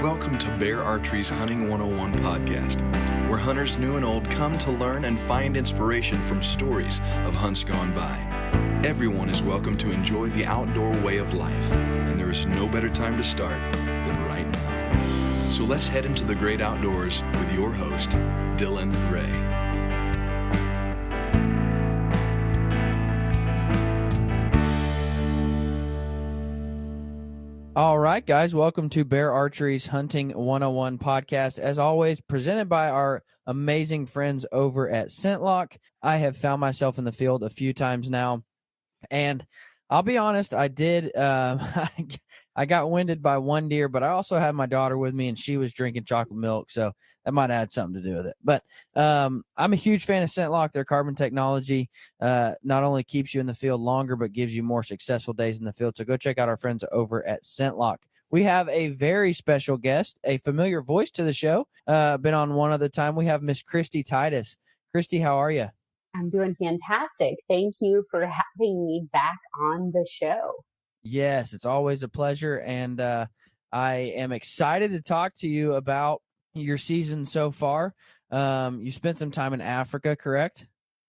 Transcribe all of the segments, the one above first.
Welcome to Bear Archery's Hunting 101 podcast, where hunters new and old come to learn and find inspiration from stories of hunts gone by. Everyone is welcome to enjoy the outdoor way of life, and there is no better time to start than right now. So let's head into the great outdoors with your host, Dylan Ray. All right, guys, welcome to Bear Archery's Hunting 101 podcast. As always, presented by our amazing friends over at ScentLock. I have found myself in the field a few times now, and I'll be honest, I did. I got winded by one deer, but I also had my daughter with me, and she was drinking chocolate milk, so that might add something to do with it. But I'm a huge fan of ScentLock. Their carbon technology not only keeps you in the field longer, but gives you more successful days in the field. So go check out our friends over at ScentLock. We have a very special guest, a familiar voice to the show. Been on one other time. We have Miss Kristy Titus. Kristy, how are you? I'm doing fantastic. Thank you for having me back on the show. Yes, it's always a pleasure, and I am excited to talk to you about your season so far. You spent some time in Africa, correct?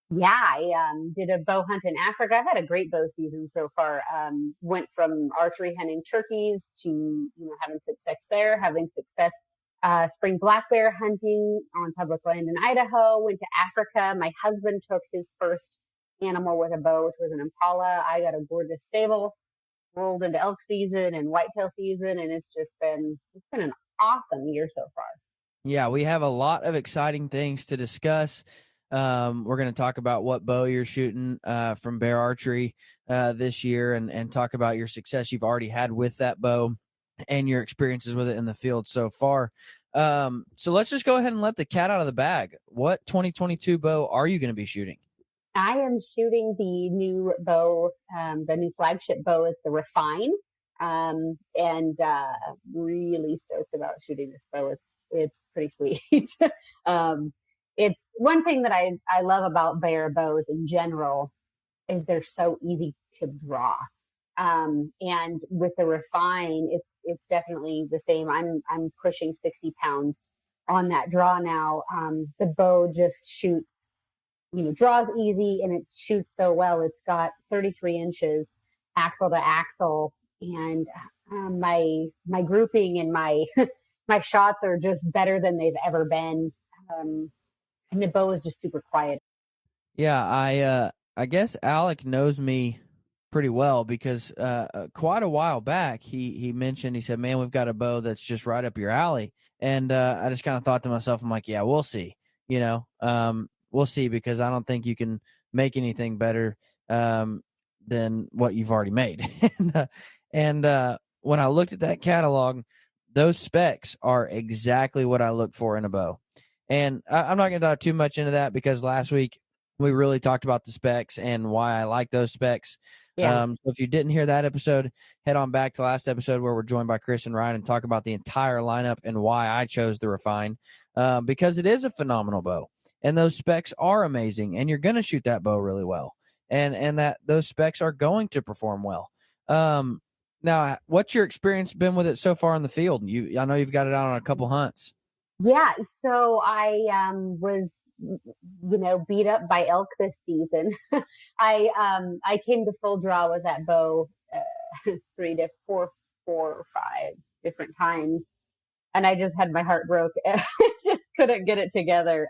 Yeah, I did a bow hunt in Africa. I've had a great bow season so far. Went from archery hunting turkeys to having success there, having success spring black bear hunting on public land in Idaho. Went to Africa. My husband took his first animal with a bow, which was an impala. I got a gorgeous sable. Rolled into elk season and whitetail season, and it's been an awesome year so far. Yeah, we have a lot of exciting things to discuss. We're going to talk about what bow you're shooting from Bear Archery this year, and talk about your success you've already had with that bow and your experiences with it in the field so far. So let's just go ahead and let the cat out of the bag. What 2022 bow are you going to be shooting? I am shooting the new bow, the new flagship bow is the Refine, and really stoked about shooting this bow. It's pretty sweet. It's one thing that I love about bear bows in general is they're so easy to draw. And with the Refine, it's definitely the same. I'm pushing 60 pounds on that draw now. The bow just shoots, draws easy, and it shoots so well. It's got 33 inches axle to axle, and my grouping and my my shots are just better than they've ever been. And the bow is just super quiet. Yeah, I guess Alec knows me pretty well because quite a while back he mentioned, he said, "Man, we've got a bow that's just right up your alley." And I just kind of thought to myself, I'm like, yeah, we'll see. We'll see, because I don't think you can make anything better than what you've already made. and when I looked at that catalog, those specs are exactly what I look for in a bow. And I'm not going to dive too much into that, because last week we really talked about the specs and why I like those specs. Yeah. So if you didn't hear that episode, head on back to last episode where we're joined by Chris and Ryan and talk about the entire lineup and why I chose the Refine, because it is a phenomenal bow. And those specs are amazing, and you're going to shoot that bow really well, and that those specs are going to perform well. Now, what's your experience been with it so far in the field? I know you've got it out on a couple hunts. Yeah, so I was, beat up by elk this season. I came to full draw with that bow 3 to 4 or 5 different times, and I just had my heart broke. Just couldn't get it together.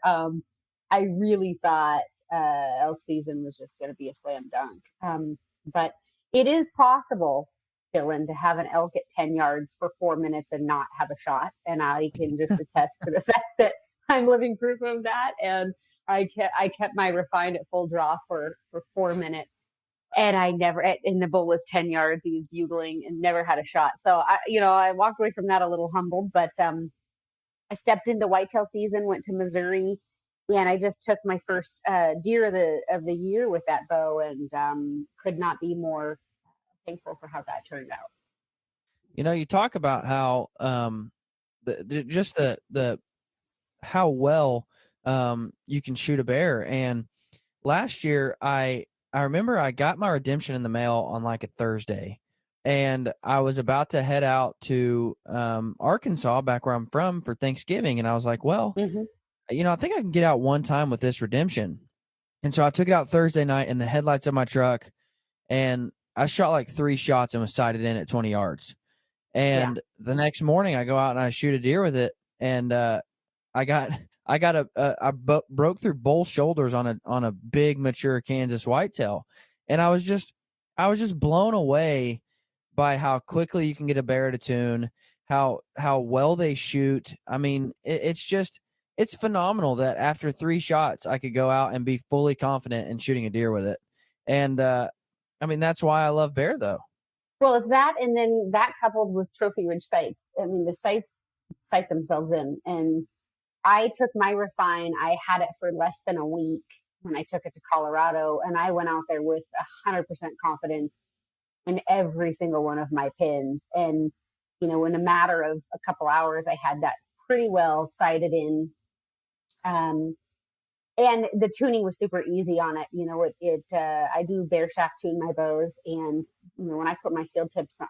I really thought elk season was just going to be a slam dunk. But it is possible, Dylan, to have an elk at 10 yards for 4 minutes and not have a shot. And I can just attest to the fact that I'm living proof of that. And I kept my Refine at full draw for 4 minutes. And and the bull was 10 yards. He was bugling and never had a shot. So I walked away from that a little humbled, but I stepped into whitetail season, went to Missouri, and I just took my first deer of the year with that bow, and could not be more thankful for how that turned out. You talk about how how well you can shoot a bear. And last year I remember I got my redemption in the mail on like a Thursday, and I was about to head out to Arkansas, back where I'm from, for Thanksgiving. And I was like, well, Mhm. I think I can get out one time with this redemption. And so I took it out Thursday night in the headlights of my truck, and I shot like 3 shots and was sighted in at 20 yards. Yeah. And the next morning I go out and I shoot a deer with it, and I got I broke through both shoulders on a big mature Kansas whitetail, and I was just blown away by how quickly you can get a bear to tune, how well they shoot. I mean, it's phenomenal that after 3 shots I could go out and be fully confident in shooting a deer with it. And I mean, that's why I love bear, though. Well, it's that, and then that coupled with trophy ridge sights. I mean, the sights sight themselves in. And I took my refine. I had it for less than a week when I took it to Colorado, and I went out there with 100% confidence in every single one of my pins. And, in a matter of a couple hours, I had that pretty well sighted in. And the tuning was super easy on it. I do bear shaft tune my bows, and when I put my field tips,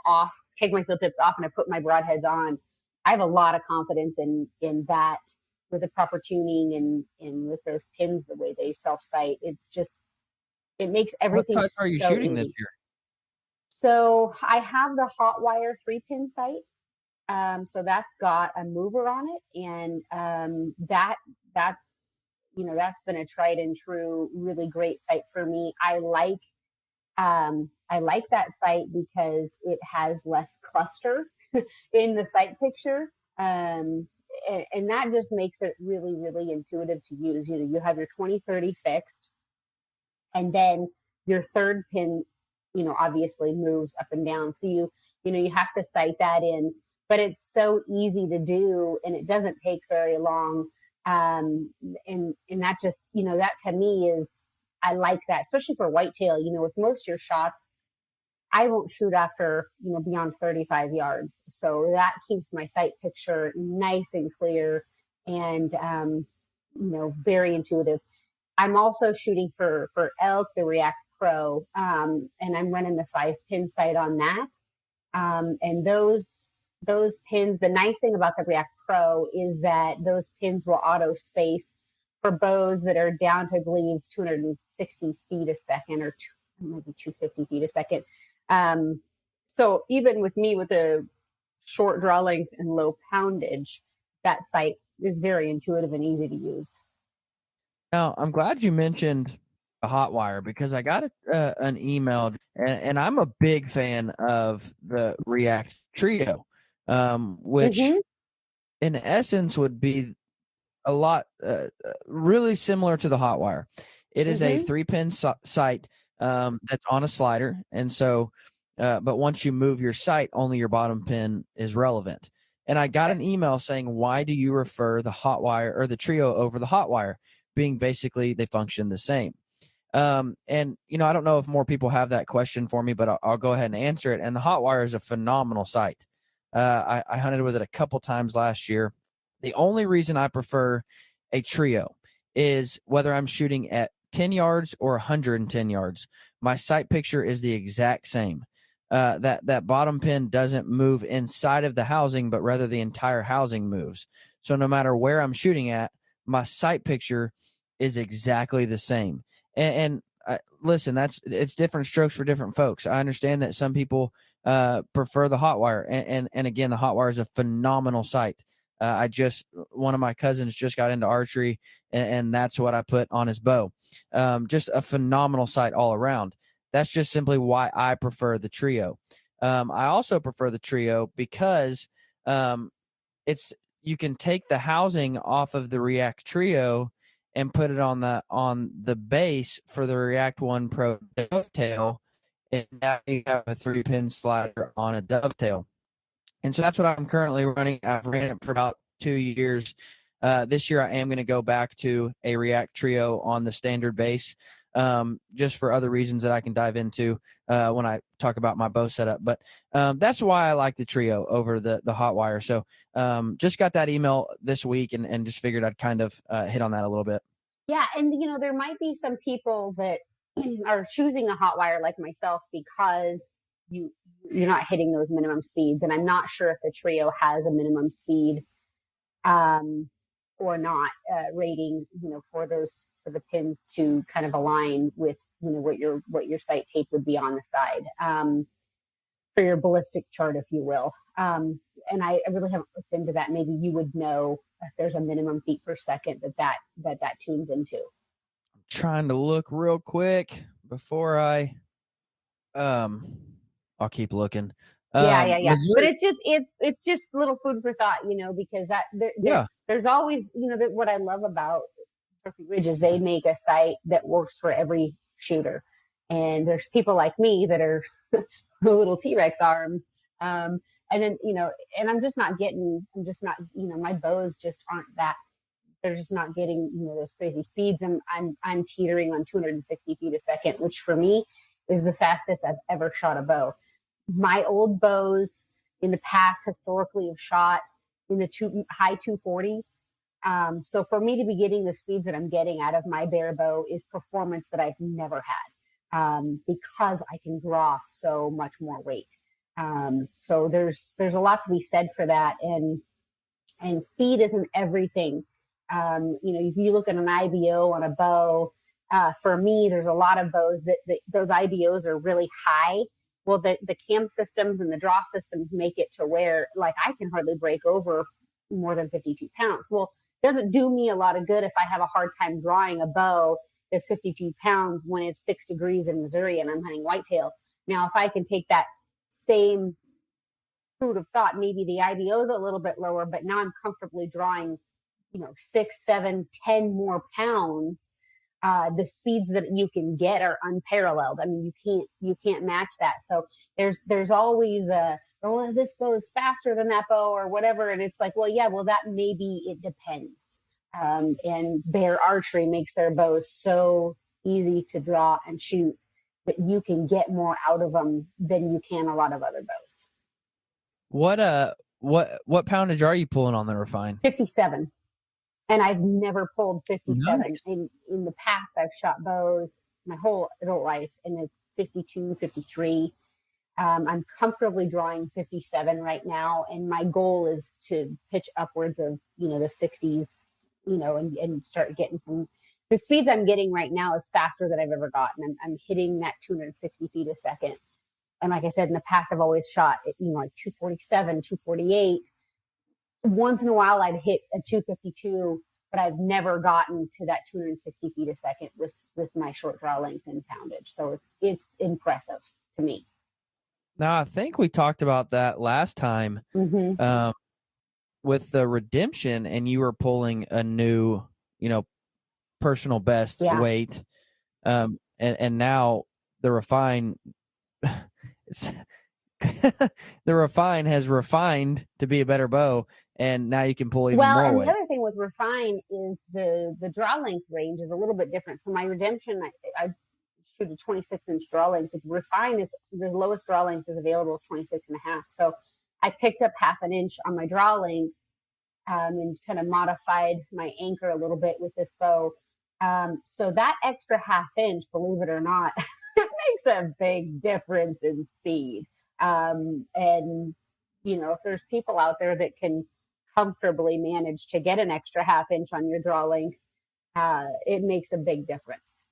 off, take my field tips off, and I put my broadheads on, I have a lot of confidence in that with the proper tuning and with those pins, the way they self sight. It makes everything. What type are you so shooting easy. this year? So I have the hot wire 3-pin sight. So that's got a mover on it, and that's been a tried and true, really great sight for me. I like that sight because it has less cluster in the sight picture. And that just makes it really, really intuitive to use. You have your 20-30 fixed, and then your third pin, obviously moves up and down. So you have to sight that in, but it's so easy to do, and it doesn't take very long. And that just, that to me is, I like that, especially for whitetail. With most of your shots, I won't shoot after, beyond 35 yards. So that keeps my sight picture nice and clear and, very intuitive. I'm also shooting for elk, the React Pro, and I'm running the 5-pin sight on that. And those pins, the nice thing about the React Pro is that those pins will auto space for bows that are down to, I believe, 260 feet a second, or maybe 250 feet a second. So even with me with a short draw length and low poundage, that sight is very intuitive and easy to use. Now, I'm glad you mentioned a hot wire, because I got an email, and I'm a big fan of the React Trio, which in essence would be a lot really similar to the hot wire. It is a 3-pin sight that's on a slider, and so but once you move your sight, only your bottom pin is relevant. And I got an email saying, why do you refer the hot wire or the Trio over the hot wire, being basically they function the same? And I don't know if more people have that question for me, but I'll go ahead and answer it. And the hot wire is a phenomenal sight. I hunted with it a couple times last year. The only reason I prefer a Trio is whether I'm shooting at 10 yards or 110 yards, my sight picture is the exact same. That bottom pin doesn't move inside of the housing, but rather the entire housing moves. So no matter where I'm shooting at, my sight picture is exactly the same. And listen, it's different strokes for different folks. I understand that some people prefer the hot wire, and again, the hot wire is a phenomenal sight. One of my cousins just got into archery, and that's what I put on his bow. Just a phenomenal sight all around. That's just simply why I prefer the Trio. I also prefer the Trio because you can take the housing off of the React Trio and put it on the base for the React One Pro dovetail, and now you have a 3-pin slider on a dovetail. And so that's what I'm currently running. I've ran it for about 2 years. This year I am going to go back to a React Trio on the standard base, just for other reasons that I can dive into when I talk about my bow setup. But that's why I like the Trio over the hot wire. So just got that email this week, and just figured I'd kind of hit on that a little bit. Yeah. And, there might be some people that are choosing a hot wire like myself because you're not hitting those minimum speeds. And I'm not sure if the trio has a minimum speed or not rating, for the pins to kind of align with, what your sight tape would be on the side, for your ballistic chart, if you will. And I really haven't looked into that. Maybe you would know if there's a minimum feet per second that tunes into. I'm trying to look real quick before I'll keep looking. Yeah. Missouri, But it's just little food for thought, because there's always, what I love about Trophy Ridge is they make a sight that works for every shooter. And there's people like me that are little T-Rex arms. And then, and I'm just not, my bows just aren't that, they're just not getting, those crazy speeds. And I'm teetering on 260 feet a second, which for me is the fastest I've ever shot a bow. My old bows in the past historically have shot in the high 240s. So for me to be getting the speeds that I'm getting out of my bare bow is performance that I've never had, because I can draw so much more weight. So there's a lot to be said for that. And speed isn't everything. If you look at an IBO on a bow, for me, there's a lot of bows that those IBOs are really high. Well, the cam systems and the draw systems make it to where, like, I can hardly break over more than 52 pounds. Well, it doesn't do me a lot of good if I have a hard time drawing a bow that's 52 pounds when it's 6 degrees in Missouri and I'm hunting whitetail. Now, if I can take that same food of thought, maybe the IBO is a little bit lower, but now I'm comfortably drawing, 6, 7, 10 more pounds. The speeds that you can get are unparalleled. I mean, you can't match that. So there's always this bow is faster than that bow or whatever. And it's like, that maybe it depends. And Bear Archery makes their bows so easy to draw and shoot that you can get more out of them than you can a lot of other bows. What poundage are you pulling on the Refine? 57. And I've never pulled 57. Nice. In the past, I've shot bows my whole adult life, and it's 52, 53. I'm comfortably drawing 57 right now, and my goal is to pitch upwards of, the 60s, and start getting some. The speeds I'm getting right now is faster than I've ever gotten. I'm hitting that 260 feet a second. And like I said, in the past, I've always shot, like 247, 248. Once in a while I'd hit a 252, but I've never gotten to that 260 feet a second with my short draw length and poundage. So it's impressive to me. Now, I think we talked about that last time, with the Redemption, and you were pulling a new, personal best weight. And now the Refine, the Refine has refined to be a better bow, and now you can pull even more and weight. The other thing with Refine is the draw length range is a little bit different. So my Redemption, I shoot a 26-inch draw length. With Refine, the lowest draw length is available is 26 and a half. So I picked up half an inch on my draw length, and kind of modified my anchor a little bit with this bow. So that extra half inch, believe it or not, makes a big difference in speed. And, if there's people out there that can comfortably manage to get an extra half inch on your draw length, it makes a big difference.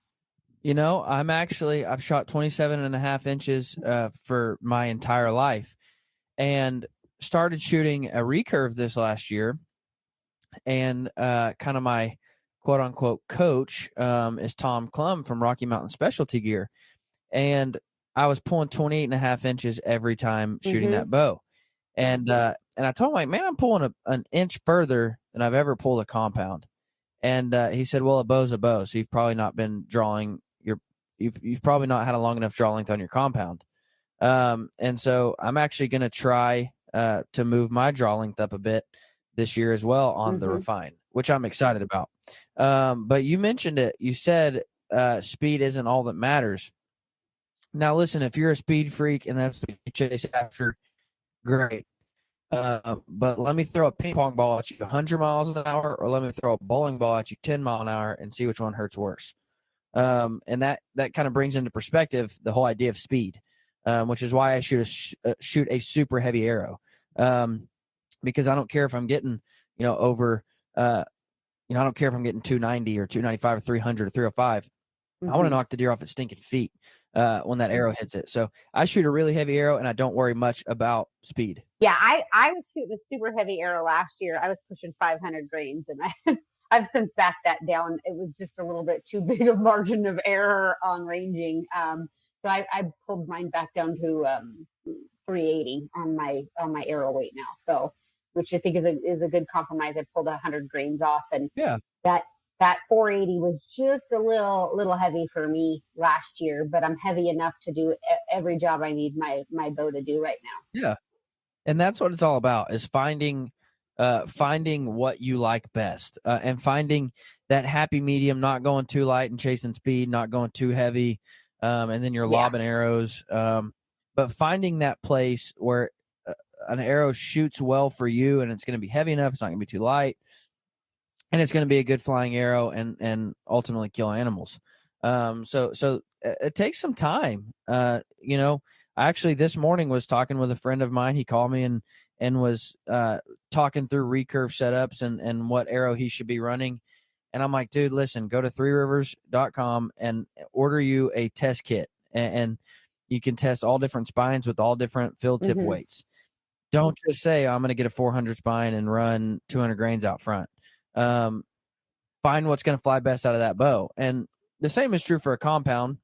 I've shot 27 and a half inches for my entire life, and started shooting a recurve this last year. And kind of my quote unquote coach is Tom Klum from Rocky Mountain Specialty Gear. And I was pulling 28 and a half inches every time shooting that bow. And I told him, like, man, I'm pulling an inch further than I've ever pulled a compound. And he said, well, a bow's a bow. So you've probably not been drawing you've probably not had a long enough draw length on your compound. And so I'm actually going to try to move my draw length up a bit this year as well on the Refine, which I'm excited about. But you mentioned it. You said speed isn't all that matters. Now, listen, if you're a speed freak and that's what you chase after, great. But let me throw a ping pong ball at you 100 miles an hour, or let me throw a bowling ball at you 10 mile an hour and see which one hurts worse. And that kind of brings into perspective the whole idea of speed. which is why I shoot a super heavy arrow, because I don't care if I'm getting, over, I don't care if I'm getting 290 or 295 or 300 or 305. I want to knock the deer off its stinking feet when that arrow hits it. So I shoot a really heavy arrow, and I don't worry much about speed. Yeah, I was shooting a super heavy arrow last year. I was pushing 500 grains, and I've since backed that down. It was just a little bit too big of margin of error on ranging. So I pulled mine back down to 380 on my arrow weight now. So, which I think is a good compromise. I pulled 100 grains off, and that 480 was just a little heavy for me last year, but I'm heavy enough to do every job I need my bow to do right now. Yeah. And that's what it's all about, is finding what you like best, and finding that happy medium, not going too light and chasing speed, not going too heavy. And then you're lobbing arrows. But finding that place where an arrow shoots well for you, and it's going to be heavy enough, it's not going to be too light, and it's going to be a good flying arrow and ultimately kill animals. So it takes some time. I actually this morning was talking with a friend of mine. He called me and was talking through recurve setups and what arrow he should be running. And I'm like, dude, listen, go to threerivers.com and order you a test kit. And you can test all different spines with all different field tip weights. Don't just say, I'm going to get a 400 spine and run 200 grains out front. Find what's going to fly best out of that bow. And the same is true for a compound.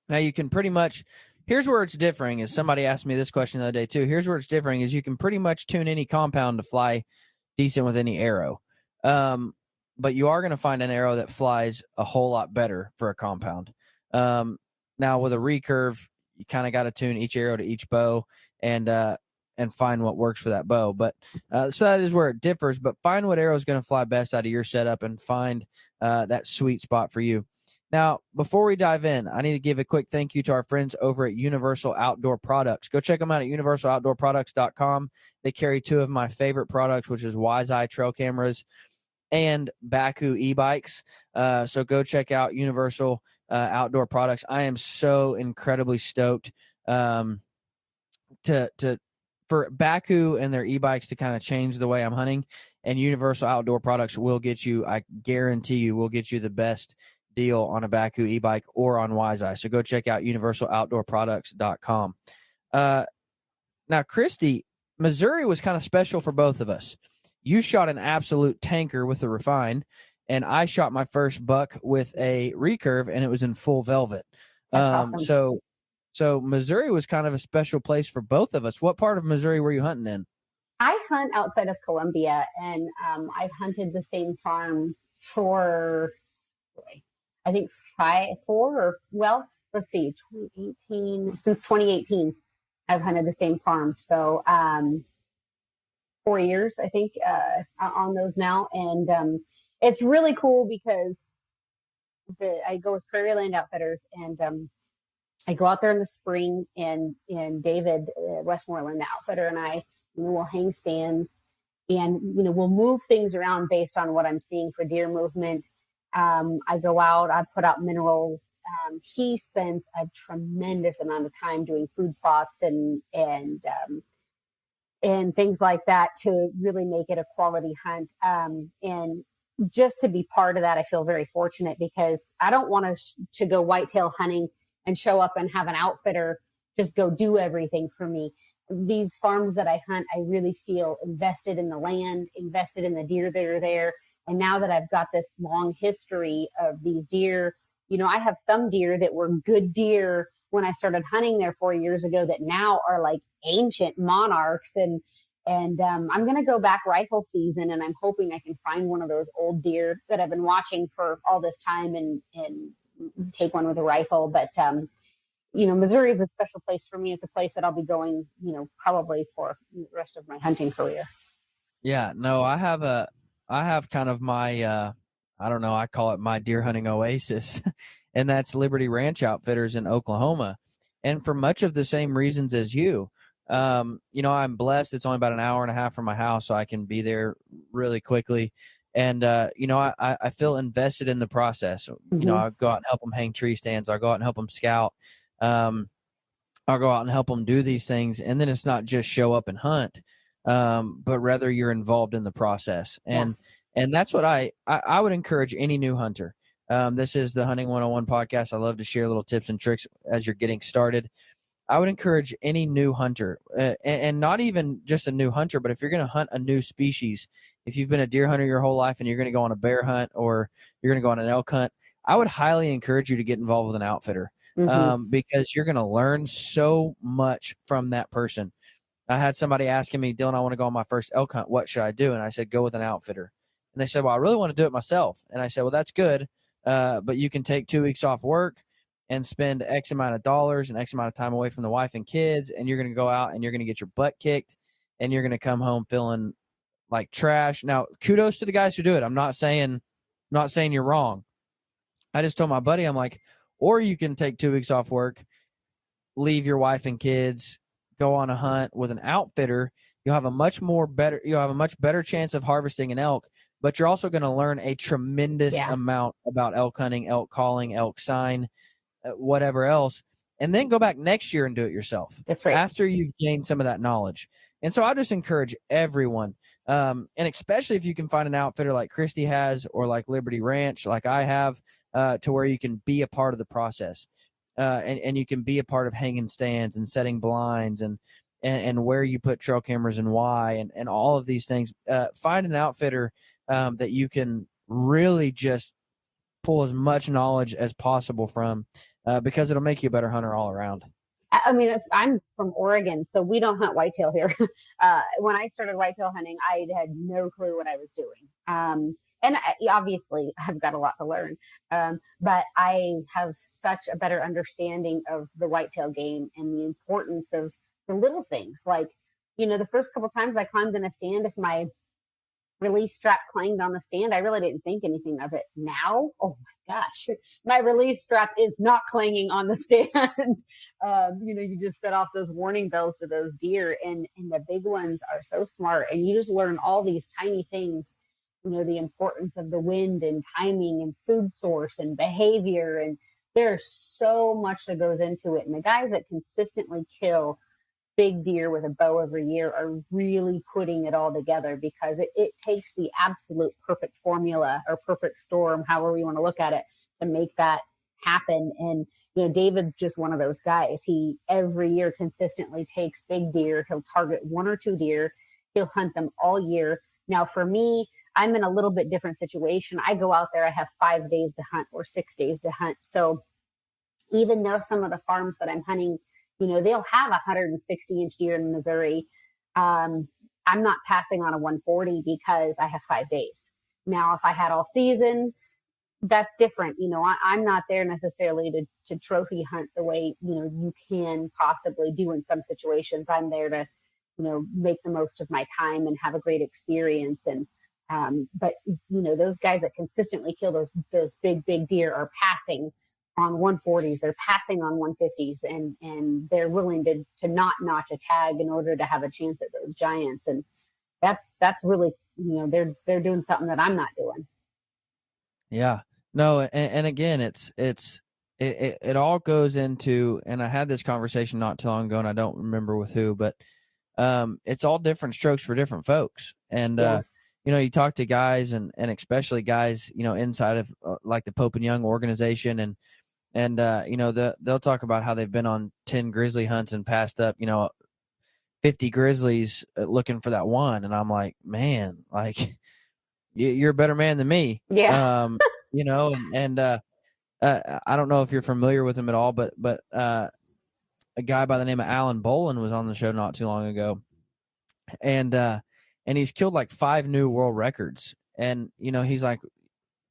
Now you can pretty much, here's where it's differing, is somebody asked me this question the other day too. Here's where it's differing, is you can pretty much tune any compound to fly decent with any arrow. But you are going to find an arrow that flies a whole lot better for a compound. Now with a recurve, you kind of got to tune each arrow to each bow and find what works for that bow. But so that is where it differs. But find what arrow is going to fly best out of your setup and find that sweet spot for you. Now, before we dive in, I need to give a quick thank you to our friends over at Universal Outdoor Products. Go check them out at universaloutdoorproducts.com. They carry two of my favorite products, which is Wise Eye trail cameras and Baku e-bikes. So go check out Universal Outdoor Products. I am so incredibly stoked for Baku and their e-bikes to kind of change the way I'm hunting, and Universal Outdoor Products will get you, I guarantee you, will get you the best deal on a Baku e-bike or on Wise Eye. So go check out universaloutdoorproducts.com. Now, Kristy, Missouri was kind of special for both of us. You shot an absolute tanker with a refine, and I shot my first buck with a recurve, and it was in full velvet. That's awesome. So Missouri was kind of a special place for both of us. What part of Missouri were you hunting in? I hunt outside of Columbia, and I've hunted the same farms for, I think 2018. Since 2018, I've hunted the same farm. So 4 years, I think, on those now. And it's really cool because I go with Prairie Land Outfitters, and I go out there in the spring, and David Westmoreland, the outfitter, and I, we'll hang stands, and we'll move things around based on what I'm seeing for deer movement. I go out, I put out minerals. He spends a tremendous amount of time doing food plots and things like that to really make it a quality hunt. And just to be part of that, I feel very fortunate, because I don't want to go whitetail hunting and show up and have an outfitter just go do everything for me. These farms that I hunt, I really feel invested in the land, invested in the deer that are there. And now that I've got this long history of these deer, I have some deer that were good deer when I started hunting there 4 years ago that now are like ancient monarchs. And I'm going to go back rifle season, and I'm hoping I can find one of those old deer that I've been watching for all this time and take one with a rifle. But, Missouri is a special place for me. It's a place that I'll be going, probably for the rest of my hunting career. Yeah, no, I have kind of my, I call it my deer hunting oasis, and that's Liberty Ranch Outfitters in Oklahoma. And for much of the same reasons as you, I'm blessed. It's only about an hour and a half from my house, so I can be there really quickly. And, I feel invested in the process. I go out and help them hang tree stands. I go out and help them scout. I'll go out and help them do these things. And then it's not just show up and hunt, but rather you're involved in the process. And that's what I would encourage any new hunter. This is the Hunting 101 podcast. I love to share little tips and tricks as you're getting started. I would encourage any new hunter, and not even just a new hunter, but if you're going to hunt a new species, if you've been a deer hunter your whole life and you're going to go on a bear hunt or you're going to go on an elk hunt, I would highly encourage you to get involved with an outfitter, because you're going to learn so much from that person. I had somebody asking me, Dylan, I want to go on my first elk hunt. What should I do? And I said, go with an outfitter. And they said, well, I really want to do it myself. And I said, well, that's good, but you can take 2 weeks off work and spend X amount of dollars and X amount of time away from the wife and kids, and you're going to go out and you're going to get your butt kicked, and you're going to come home feeling like trash. Now, kudos to the guys who do it. I'm not saying you're wrong. I just told my buddy, I'm like, or you can take 2 weeks off work, leave your wife and kids, go on a hunt with an outfitter. You'll have a much better chance of harvesting an elk, but you're also going to learn a tremendous amount about elk hunting, elk calling, elk sign, whatever else, and then go back next year and do it yourself. That's right. After you've gained some of that knowledge. And so I just encourage everyone, and especially if you can find an outfitter like Kristy has, or like Liberty Ranch, like I have, to where you can be a part of the process, and you can be a part of hanging stands and setting blinds and where you put trail cameras and why, and all of these things. Find an outfitter that you can really just pull as much knowledge as possible from, because it'll make you a better hunter all around. I mean, I'm from Oregon, so we don't hunt whitetail here. When I started whitetail hunting, I had no clue what I was doing. And obviously, I've got a lot to learn. But I have such a better understanding of the whitetail game and the importance of the little things. Like, the first couple times I climbed in a stand, if my release strap clanged on the stand, I really didn't think anything of it. Now, oh my gosh, my release strap is not clanging on the stand. You just set off those warning bells to those deer, and the big ones are so smart, and you just learn all these tiny things, the importance of the wind and timing and food source and behavior. And there's so much that goes into it. And the guys that consistently kill big deer with a bow every year are really putting it all together, because it takes the absolute perfect formula or perfect storm, however you want to look at it, to make that happen. And David's just one of those guys. He every year consistently takes big deer. He'll target 1 or 2 deer. He'll hunt them all year. Now for me, I'm in a little bit different situation. I go out there, I have 5 days to hunt or 6 days to hunt. So even though some of the farms that I'm hunting, they'll have a 160-inch deer in Missouri, I'm not passing on a 140 because I have 5 days. Now, if I had all season, that's different. I'm not there necessarily to trophy hunt the way, you can possibly do in some situations. I'm there to, make the most of my time and have a great experience. And, but those guys that consistently kill those big deer are passing on 140s, they're passing on 150s, and they're willing to not notch a tag in order to have a chance at those giants. And that's really, they're doing something that I'm not doing. Yeah, no. And again, it all goes into, and I had this conversation not too long ago, and I don't remember with who, but it's all different strokes for different folks. And, you talk to guys and especially guys, inside of like the Pope and Young organization, and they'll talk about how they've been on 10 grizzly hunts and passed up, 50 grizzlies looking for that one. And I'm like, man, like you're a better man than me. Yeah. I don't know if you're familiar with him at all, but a guy by the name of Bolin was on the show not too long ago, and he's killed like 5 new world records. And he's like,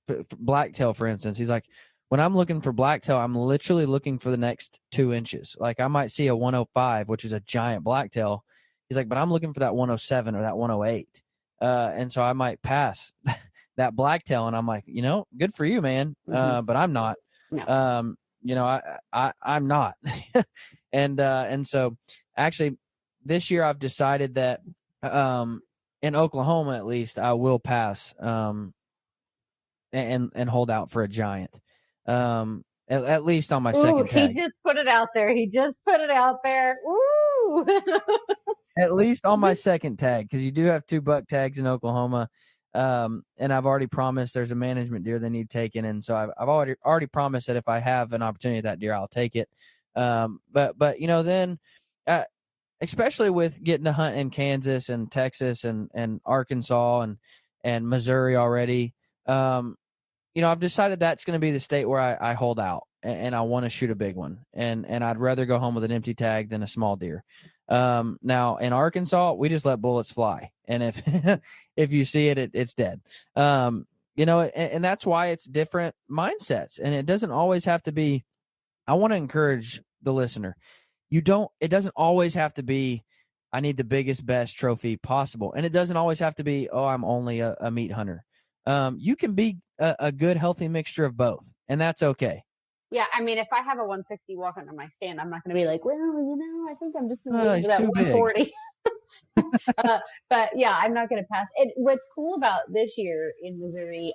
for blacktail, for instance, he's like, when I'm looking for blacktail, I'm literally looking for the next 2 inches. Like I might see a 105, which is a giant blacktail. He's like, but I'm looking for that 107 or that 108. And so I might pass that blacktail, and I'm like, good for you, man. But I'm not. No. I'm not. And so actually this year I've decided that in Oklahoma, at least, I will pass and hold out for a giant. at least on my Ooh, second tag. he just put it out there. Ooh. At least on my second tag, because you do have 2 buck tags in Oklahoma. And I've already promised there's a management deer they need taken. And so I've already promised that if I have an opportunity at that deer, I'll take it. But then, especially with getting to hunt in Kansas and Texas and Arkansas and Missouri already, I've decided that's going to be the state where I hold out and I want to shoot a big one. And I'd rather go home with an empty tag than a small deer. Now in Arkansas, we just let bullets fly. And if, if you see it, it's dead. And that's why it's different mindsets. And it doesn't always have to be, I want to encourage the listener. It doesn't always have to be, I need the biggest, best trophy possible. And it doesn't always have to be, oh, I'm only a meat hunter. You can be a good, healthy mixture of both, and that's okay. Yeah, I mean, if I have a 160 walk under my stand, I'm not going to be like, well, I think I'm just going to leave that 140. But yeah, I'm not going to pass. And what's cool about this year in Missouri,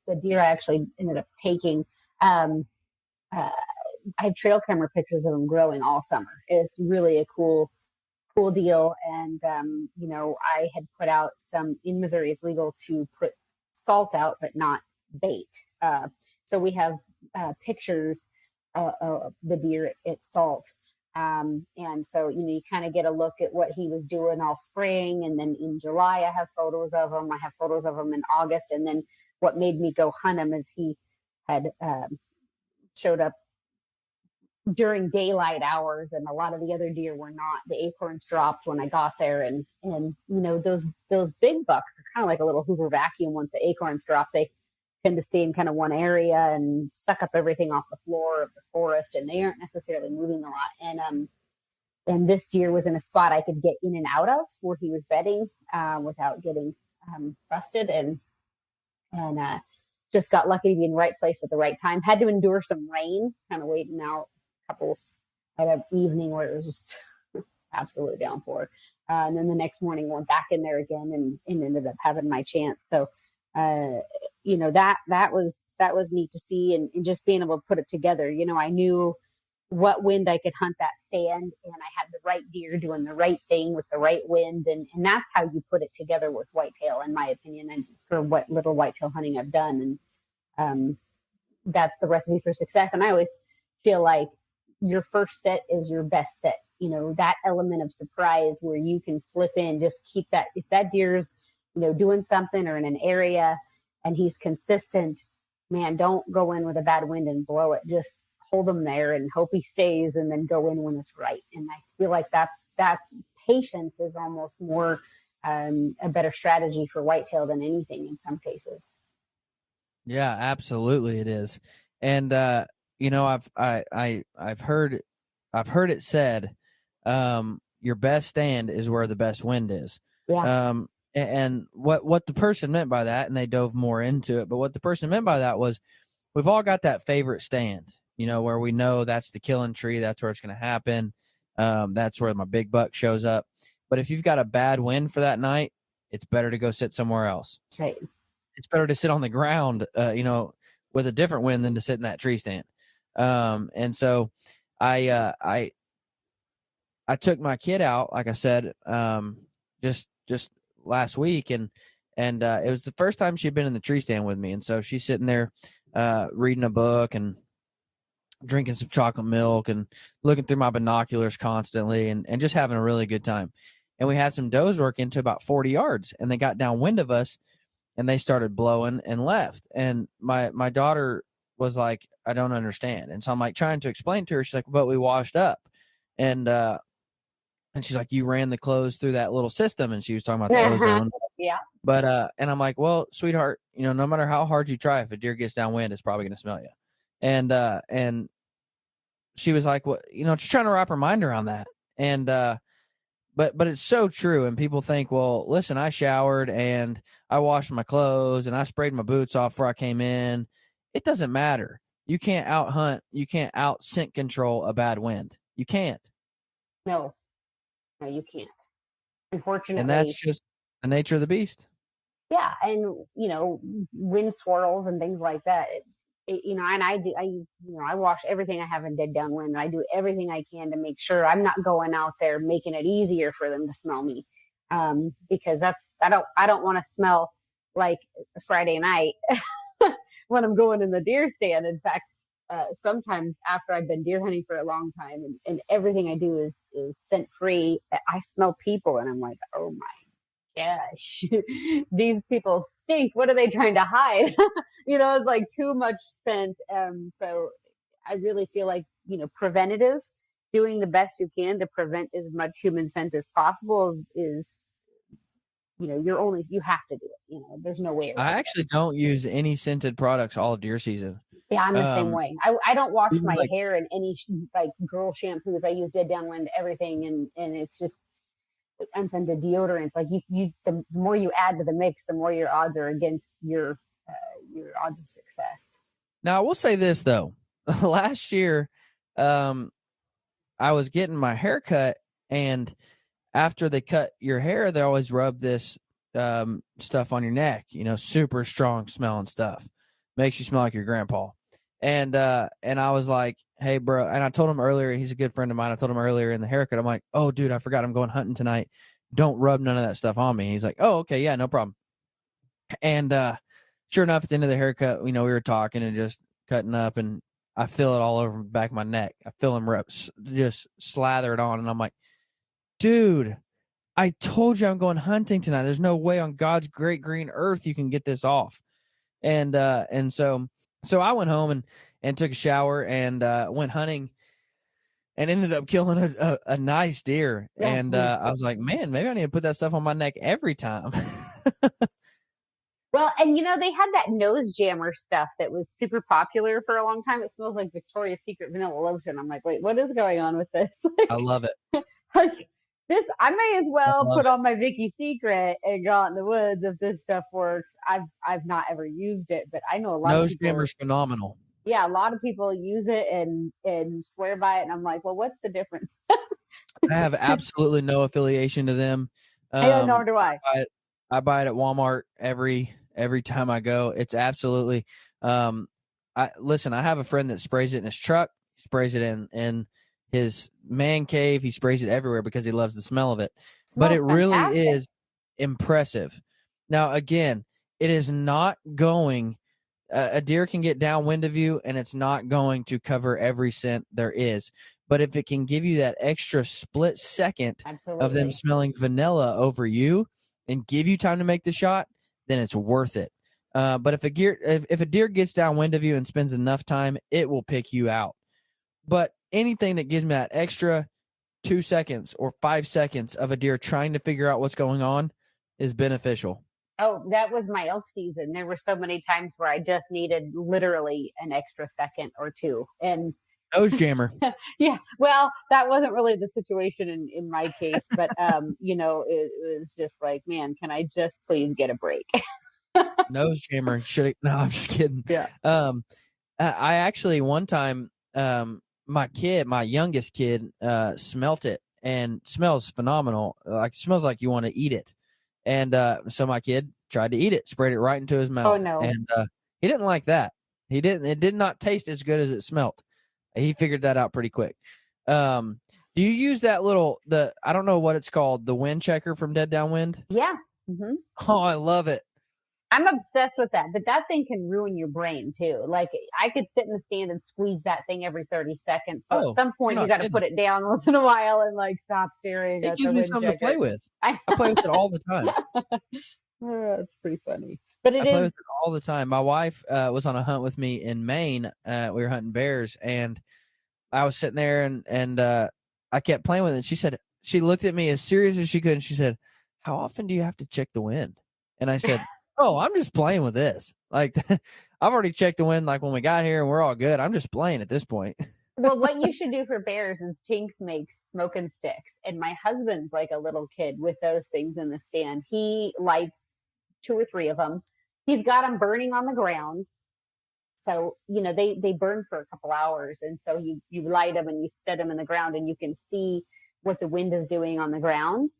the deer I actually ended up taking, I have trail camera pictures of them growing all summer. It's really a cool deal. And, I had put out some in Missouri. It's legal to put salt out, but not bait. So we have pictures of the deer at salt. And so, you kind of get a look at what he was doing all spring. And then in July, I have photos of him. I have photos of him in August. And then what made me go hunt him is he had showed up during daylight hours, and a lot of the other deer were not. The acorns dropped when I got there, and those big bucks are kind of like a little Hoover vacuum. Once the acorns drop, they tend to stay in kind of one area and suck up everything off the floor of the forest, and they aren't necessarily moving a lot. And this deer was in a spot I could get in and out of where he was bedding without getting busted, and just got lucky to be in the right place at the right time. Had to endure some rain, kind of waiting out at an evening where it was just absolute downpour. And then the next morning went back in there again and ended up having my chance. So, that was neat to see, and just being able to put it together. I knew what wind I could hunt that stand, and I had the right deer doing the right thing with the right wind. And that's how you put it together with whitetail, in my opinion, and for what little whitetail hunting I've done. And that's the recipe for success. And I always feel like your first set is your best set. That element of surprise where you can slip in, just keep that. If that deer's, doing something or in an area and he's consistent, man, don't go in with a bad wind and blow it. Just hold him there and hope he stays, and then go in when it's right. And I feel like that's patience is almost more a better strategy for whitetail than anything in some cases. Yeah, absolutely it is. And I've heard it said, your best stand is where the best wind is. Yeah. And what the person meant by that, and they dove more into it, but what the person meant by that was, we've all got that favorite stand, where we know that's the killing tree. That's where it's going to happen. That's where my big buck shows up. But if you've got a bad wind for that night, it's better to go sit somewhere else. That's right. It's better to sit on the ground, with a different wind than to sit in that tree stand. And so I took my kid out, like I said, just last week, and it was the first time she'd been in the tree stand with me. And so she's sitting there reading a book and drinking some chocolate milk and looking through my binoculars constantly and just having a really good time. And we had some does work into about 40 yards, and they got downwind of us, and they started blowing and left. And my daughter was like, I don't understand. And so I'm like trying to explain to her. She's like, but we washed up. And she's like, you ran the clothes through that little system. And she was talking about the ozone. Yeah. But, and I'm like, well, sweetheart, no matter how hard you try, if a deer gets downwind, it's probably going to smell you. And she was like, well, just trying to wrap her mind around that. And, but it's so true. And people think, well, listen, I showered and I washed my clothes and I sprayed my boots off before I came in. It doesn't matter. You can't out hunt. You can't out scent control a bad wind. You can't. No, you can't. Unfortunately. And that's just the nature of the beast. Yeah. And, wind swirls and things like that. and I wash everything I have in dead downwind. And I do everything I can to make sure I'm not going out there making it easier for them to smell me. Because I don't want to smell like Friday night when I'm going in the deer stand. In fact, sometimes after I've been deer hunting for a long time and everything I do is scent free, I smell people and I'm like, oh my gosh, these people stink. What are they trying to hide? It's like too much scent. So I really feel like, preventative, doing the best you can to prevent as much human scent as possible is you have to do it. There's no way around I actually don't use any scented products all of deer season. Yeah, I'm the same way. I don't wash my like, hair in any like girl shampoos. I use dead downwind everything, and it's just unscented deodorants. Like the more you add to the mix, the more your odds are against your odds of success. Now I will say this though, last year, I was getting my hair cut, and after they cut your hair, they always rub this stuff on your neck. Super strong smelling stuff, makes you smell like your grandpa. And I was like, hey, bro. And I told him earlier, he's a good friend of mine. I told him earlier in the haircut, I'm like, oh, dude, I forgot I'm going hunting tonight. Don't rub none of that stuff on me. And he's like, oh, okay, yeah, no problem. And sure enough, at the end of the haircut, we were talking and just cutting up, and I feel it all over the back of my neck. I feel him just slather it on, and I'm like, dude, I told you I'm going hunting tonight. There's no way on God's great green earth you can get this off. And so I went home and took a shower and went hunting and ended up killing a nice deer. Yeah. And I was like, man, maybe I need to put that stuff on my neck every time. Well, and they had that nose jammer stuff that was super popular for a long time. It smells like Victoria's Secret vanilla lotion. I'm like, wait, what is going on with this? I love it. Like this, I may as well put on my Vicky Secret and go out in the woods if this stuff works. I've not ever used it, but I know a lot of people. Nose jammer's phenomenal. Yeah, a lot of people use it and swear by it, and I'm like, well, what's the difference? I have absolutely no affiliation to them. Nor do I. I buy it at Walmart every time I go. It's absolutely. I have a friend that sprays it in his truck, sprays it in his man cave. He sprays it everywhere because he loves the smell of it. But it really is impressive. Now, again, it is not going. A deer can get downwind of you, and it's not going to cover every scent there is. But if it can give you that extra split second of them smelling vanilla over you and give you time to make the shot, then it's worth it. But if a deer gets downwind of you and spends enough time, it will pick you out. But anything that gives me that extra 2 seconds or 5 seconds of a deer trying to figure out what's going on is beneficial. Oh, that was my elk season. There were so many times where I just needed literally an extra second or two. And nose jammer. Yeah. Well, that wasn't really the situation in my case, but it was just like, man, can I just please get a break? Nose jammer. No, I'm just kidding. Yeah. I actually one time, my youngest kid, smelt it and smells phenomenal. Like it smells like you want to eat it. And so my kid tried to eat it, sprayed it right into his mouth. Oh no! And he didn't like that. It did not taste as good as it smelt. He figured that out pretty quick. Do you use that I don't know what it's called, the wind checker from Dead Downwind? Yeah. Mm-hmm. Oh, I love it. I'm obsessed with that, but that thing can ruin your brain too. Like I could sit in the stand and squeeze that thing every 30 seconds. So at some point you got to put it down once in a while and like stop staring. It gives me something to play with. I play with it all the time. That's pretty funny. But I play with it all the time. My wife was on a hunt with me in Maine. We were hunting bears, and I was sitting there and I kept playing with it. She looked at me as serious as she could, and she said, "How often do you have to check the wind?" And I said, "Oh, I'm just playing with this. Like, I've already checked the wind. Like when we got here, and we're all good. I'm just playing at this point." Well, what you should do for bears is Tinks makes smoking sticks, and my husband's like a little kid with those things in the stand. He lights 2 or 3 of them. He's got them burning on the ground. So, they burn for a couple hours. And so you light them and you set them in the ground and you can see what the wind is doing on the ground.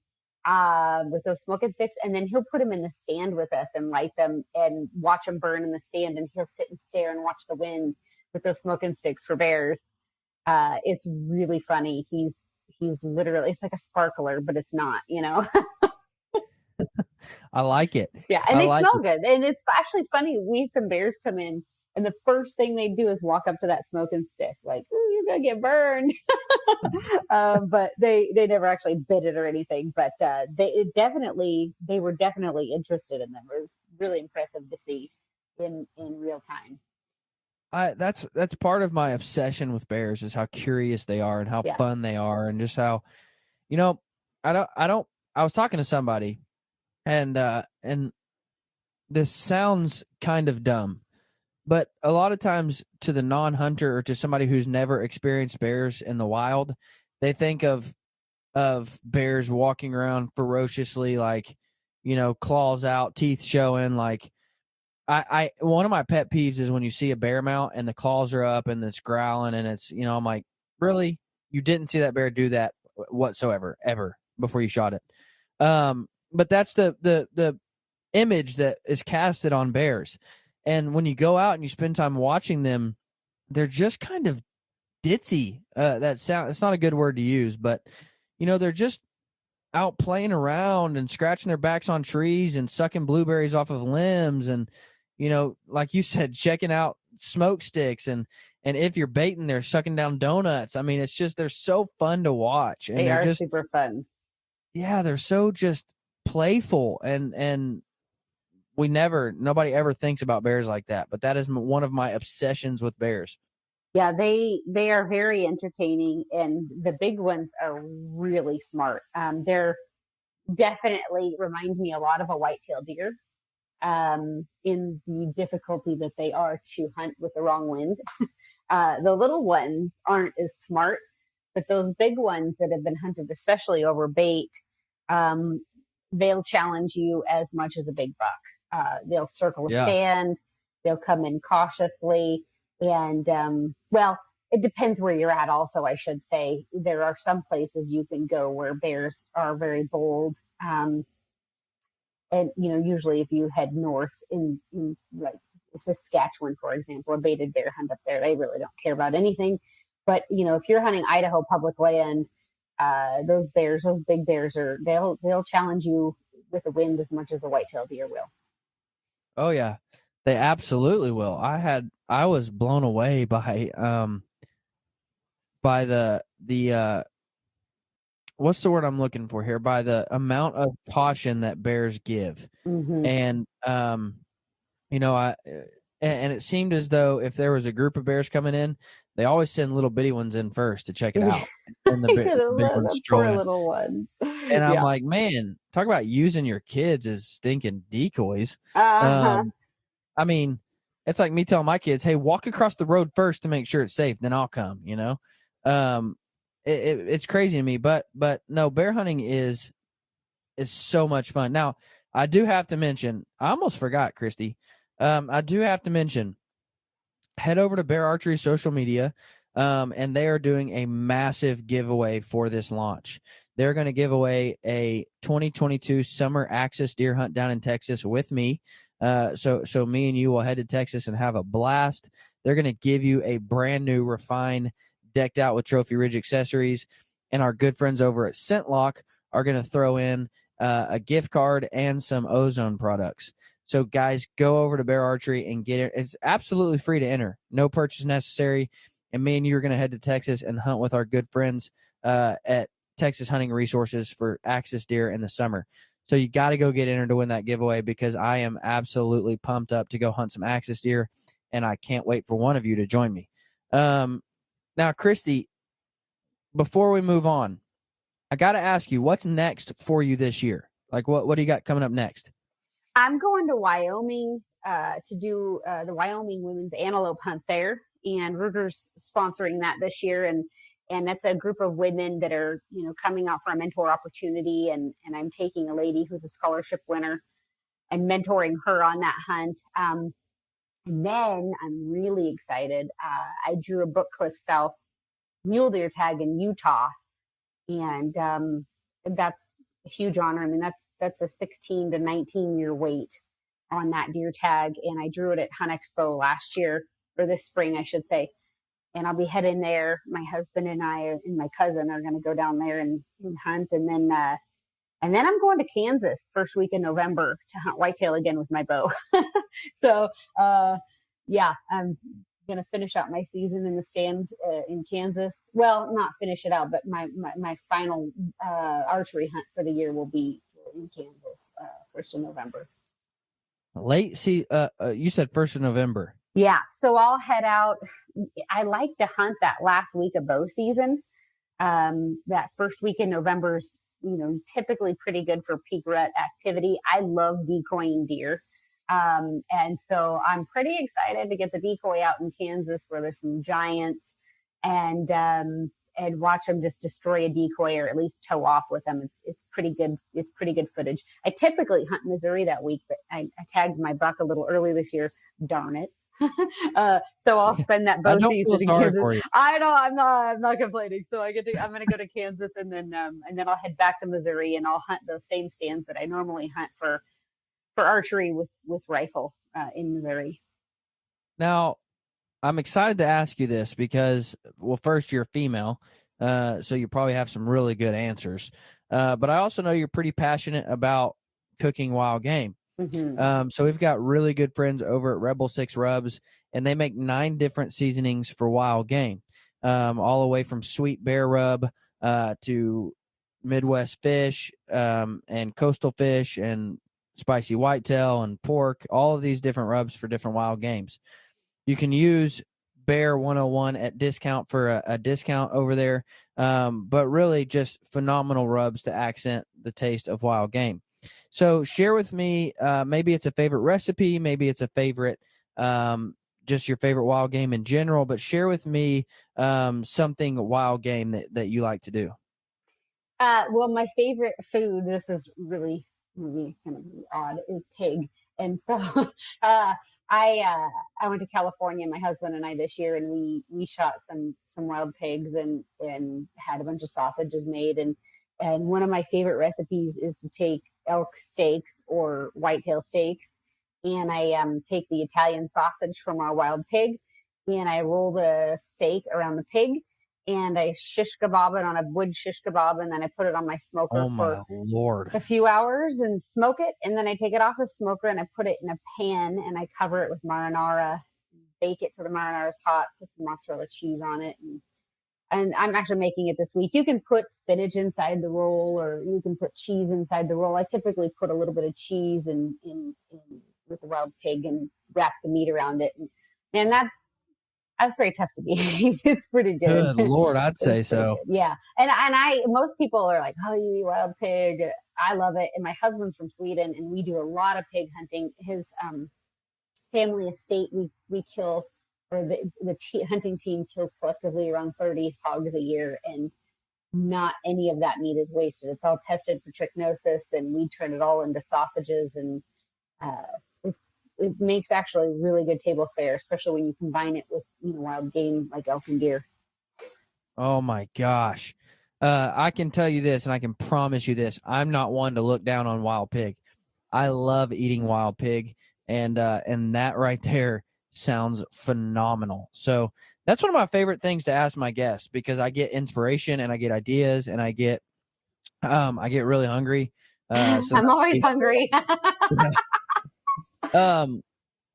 with those smoking sticks, and then he'll put them in the stand with us and light them and watch them burn in the stand, and he'll sit and stare and watch the wind with those smoking sticks for bears. It's really funny. He's literally, it's like a sparkler, but it's not, I like it. Yeah, and they like smell good. And it's actually funny. We had some bears come in, and the first thing they do is walk up to that smoking stick, like, "Ooh, you're gonna get burned." But they never actually bit it or anything. But they were definitely interested in them. It was really impressive to see in real time. That's part of my obsession with bears is how curious they are and how fun they are, and just how, I was talking to somebody, and this sounds kind of dumb, but a lot of times to the non-hunter or to somebody who's never experienced bears in the wild, they think of bears walking around ferociously, like, claws out, teeth showing. Like, I one of my pet peeves is when you see a bear mount and the claws are up and it's growling, and it's, I'm like, really? You didn't see that bear do that whatsoever, ever, before you shot it. But that's the image that is casted on bears. And when you go out and you spend time watching them, they're just kind of ditzy. It's not a good word to use, but they're just out playing around and scratching their backs on trees and sucking blueberries off of limbs, and like you said, checking out smoke sticks, and if you're baiting, they're sucking down donuts. I mean, it's just, they're so fun to watch, and they're just super fun. Yeah, they're so just playful, and nobody ever thinks about bears like that, but that is one of my obsessions with bears. Yeah, they are very entertaining, and the big ones are really smart. They're definitely remind me a lot of a white-tailed deer, in the difficulty that they are to hunt with the wrong wind. The little ones aren't as smart, but those big ones that have been hunted, especially over bait, they'll challenge you as much as a big buck. They'll circle a stand, they'll come in cautiously, and it depends where you're at also, I should say. There are some places you can go where bears are very bold. And, usually if you head north in like Saskatchewan, for example, a baited bear hunt up there, they really don't care about anything. But, if you're hunting Idaho public land, those big bears they'll challenge you with the wind as much as a white-tailed deer will. Oh yeah, they absolutely will. I was blown away by the what's the word I'm looking for here? By the amount of caution that bears give. Mm-hmm. And and it seemed as though if there was a group of bears coming in, they always send little bitty ones in first to check it out. And the big ones poor little ones. And I'm like, man, talk about using your kids as stinking decoys. Uh-huh. I mean, it's like me telling my kids, hey, walk across the road first to make sure it's safe, then I'll come, It's crazy to me, but no, bear hunting is so much fun. Now, I do have to mention, I almost forgot, Kristy. I do have to mention, head over to Bear Archery social media, and they are doing a massive giveaway for this launch. They're going to give away a 2022 summer axis deer hunt down in Texas with me. So me and you will head to Texas and have a blast. They're going to give you a brand new, refined, decked out with Trophy Ridge accessories, and our good friends over at ScentLock are going to throw in a gift card and some ozone products. So guys, go over to Bear Archery and get it. It's absolutely free to enter, no purchase necessary. And me and you are going to head to Texas and hunt with our good friends at Texas Hunting Resources for axis deer in the summer. So you got to go get entered to win that giveaway, because I am absolutely pumped up to go hunt some axis deer, and I can't wait for one of you to join me. Now, Kristy, before we move on, I got to ask you, what's next for you this year? Like, what do you got coming up next? I'm going to Wyoming to do the Wyoming women's antelope hunt there, and Ruger's sponsoring that this year, and that's a group of women that are coming out for a mentor opportunity, and I'm taking a lady who's a scholarship winner and mentoring her on that hunt. And then I'm really excited. I drew a Brook Cliff South mule deer tag in Utah, and that's a huge honor. I mean, that's a 16 to 19 year wait on that deer tag. And I drew it at Hunt Expo last year, or this spring, I should say. And I'll be heading there. My husband and I and my cousin are going to go down there and hunt. And then I'm going to Kansas first week in November to hunt whitetail again with my bow. So, yeah, I'm going to finish out my season in the stand in Kansas. Well, not finish it out, but my final archery hunt for the year will be in Kansas, 1st of November. You said 1st of November. Yeah, so I'll head out. I like to hunt that last week of bow season. That first week in November is, typically pretty good for peak rut activity. I love decoying deer. And so I'm pretty excited to get the decoy out in Kansas where there's some giants and watch them just destroy a decoy or at least tow off with them. It's pretty good. It's pretty good footage. I typically hunt Missouri that week, but I tagged my buck a little early this year. Darn it. So I'll spend that bow season in Kansas. I know I'm not complaining. So I'm going to go to Kansas and then I'll head back to Missouri and I'll hunt those same stands that I normally hunt for archery with rifle in Missouri. Now, I'm excited to ask you this because, well, first, you're a female, so you probably have some really good answers. But I also know you're pretty passionate about cooking wild game. Mm-hmm. So we've got really good friends over at Rebel 6 Rubs, and they make 9 different seasonings for wild game, all the way from sweet bear rub to Midwest fish and coastal fish and spicy whitetail and pork, all of these different rubs for different wild games. You can use Bear 101 at discount for a discount over there, but really just phenomenal rubs to accent the taste of wild game. So share with me, maybe it's a favorite recipe, maybe it's a favorite, just your favorite wild game in general, but share with me something wild game that you like to do. Well, my favorite food, this is really kind of odd, is pig. And so I went to California, my husband and I, this year, and we shot some wild pigs and had a bunch of sausages made. And one of my favorite recipes is to take elk steaks or whitetail steaks, and I take the Italian sausage from our wild pig, and I roll the steak around the pig, and I shish kebab it on a wood shish kebab, and then I put it on my smoker for a few hours and smoke it, and then I take it off the smoker and I put it in a pan and I cover it with marinara, bake it till the marinara is hot, put some mozzarella cheese on it, and I'm actually making it this week. You can put spinach inside the roll, or you can put cheese inside the roll. I typically put a little bit of cheese in with the wild pig and wrap the meat around it, and that's pretty tough to beat. It's pretty good. Good Lord, I'd say so. Good. Yeah, and most people are like, "Oh, you eat wild pig." I love it, and my husband's from Sweden, and we do a lot of pig hunting. His family estate, we kill. Or the hunting team kills collectively around 30 hogs a year, and not any of that meat is wasted. It's all tested for trichinosis, and we turn it all into sausages, and it makes actually really good table fare, especially when you combine it with wild game like elk and deer. Oh my gosh. I can tell you this, and I can promise you this. I'm not one to look down on wild pig. I love eating wild pig, and that right there sounds phenomenal. So that's one of my favorite things to ask my guests, because I get inspiration and I get ideas and I get really hungry. So I'm always hungry.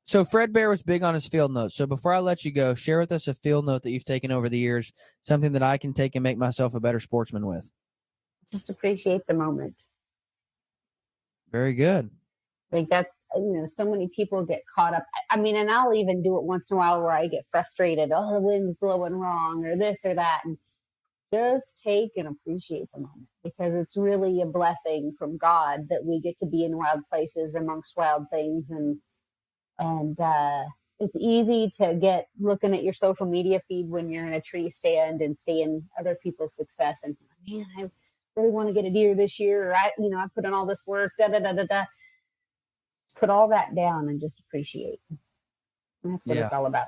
So Fred Bear was big on his field notes. So before I let you go, share with us a field note that you've taken over the years, something that I can take and make myself a better sportsman with. Just appreciate the moment. Very good. Like that's, so many people get caught up. I mean, and I'll even do it once in a while where I get frustrated. Oh, the wind's blowing wrong or this or that. And just take and appreciate the moment, because it's really a blessing from God that we get to be in wild places amongst wild things. And it's easy to get looking at your social media feed when you're in a tree stand and seeing other people's success. And man, I really want to get a deer this year. Or I put in all this work, Put all that down and just appreciate. And that's what it's all about.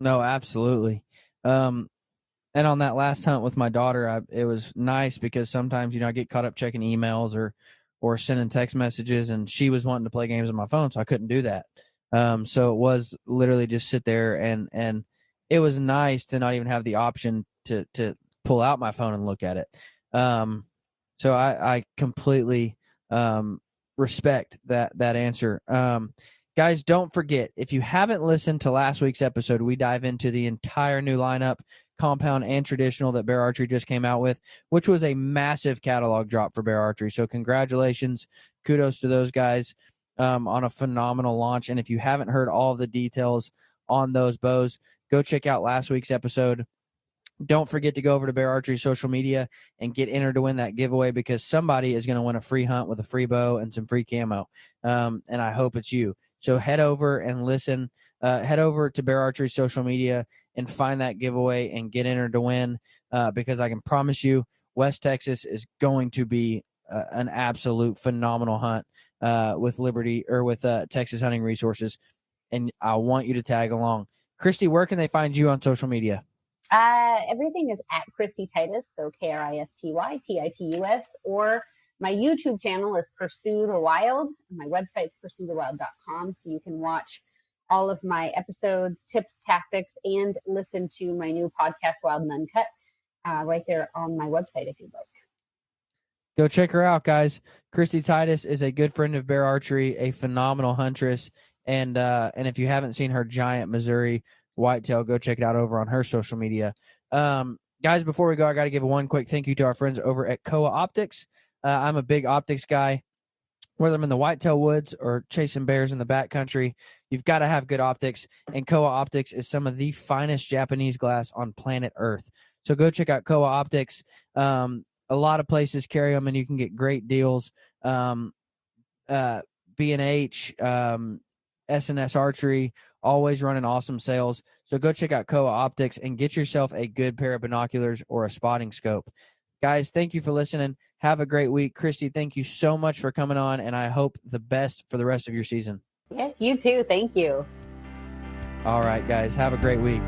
No, absolutely. And on that last hunt with my daughter, it was nice because sometimes, I get caught up checking emails or sending text messages, and she was wanting to play games on my phone, so I couldn't do that. So it was literally just sit there, and it was nice to not even have the option to pull out my phone and look at it. So I completely respect that answer. Guys, don't forget, if you haven't listened to last week's episode, we dive into the entire new lineup, compound and traditional, that Bear Archery just came out with, which was a massive catalog drop for Bear Archery. So congratulations, kudos to those guys on a phenomenal launch. And if you haven't heard all of the details on those bows, go check out last week's episode. Don't forget to go over to Bear Archery social media and get entered to win that giveaway, because somebody is going to win a free hunt with a free bow and some free camo. And I hope it's you. So head over and listen. Head over to Bear Archery social media and find that giveaway and get entered to win, because I can promise you West Texas is going to be an absolute phenomenal hunt with Liberty or with Texas Hunting Resources. And I want you to tag along. Kristy, where can they find you on social media? Everything is at Kristy Titus, so KristyTitus, or my YouTube channel is Pursue the Wild. My website's pursuethewild.com, so you can watch all of my episodes, tips, tactics, and listen to my new podcast, Wild and Uncut, right there on my website if you'd like. Go check her out, guys. Kristy Titus is a good friend of Bear Archery, a phenomenal huntress, and if you haven't seen her giant Missouri whitetail, go check it out over on her social media. Guys, before we go, I got to give one quick thank you to our friends over at Koa Optics. I'm a big optics guy. Whether I'm in the whitetail woods or chasing bears in the backcountry, you've got to have good optics, and Koa Optics is some of the finest Japanese glass on planet Earth. So go check out Koa Optics. A lot of places carry them, and you can get great deals. B&H, S&S Archery, always running awesome sales. So go check out Koa Optics and get yourself a good pair of binoculars or a spotting scope. Guys, thank you for listening. Have a great week. Kristy, thank you so much for coming on, and I hope the best for the rest of your season. Yes, you too. Thank you. All right, guys, have a great week.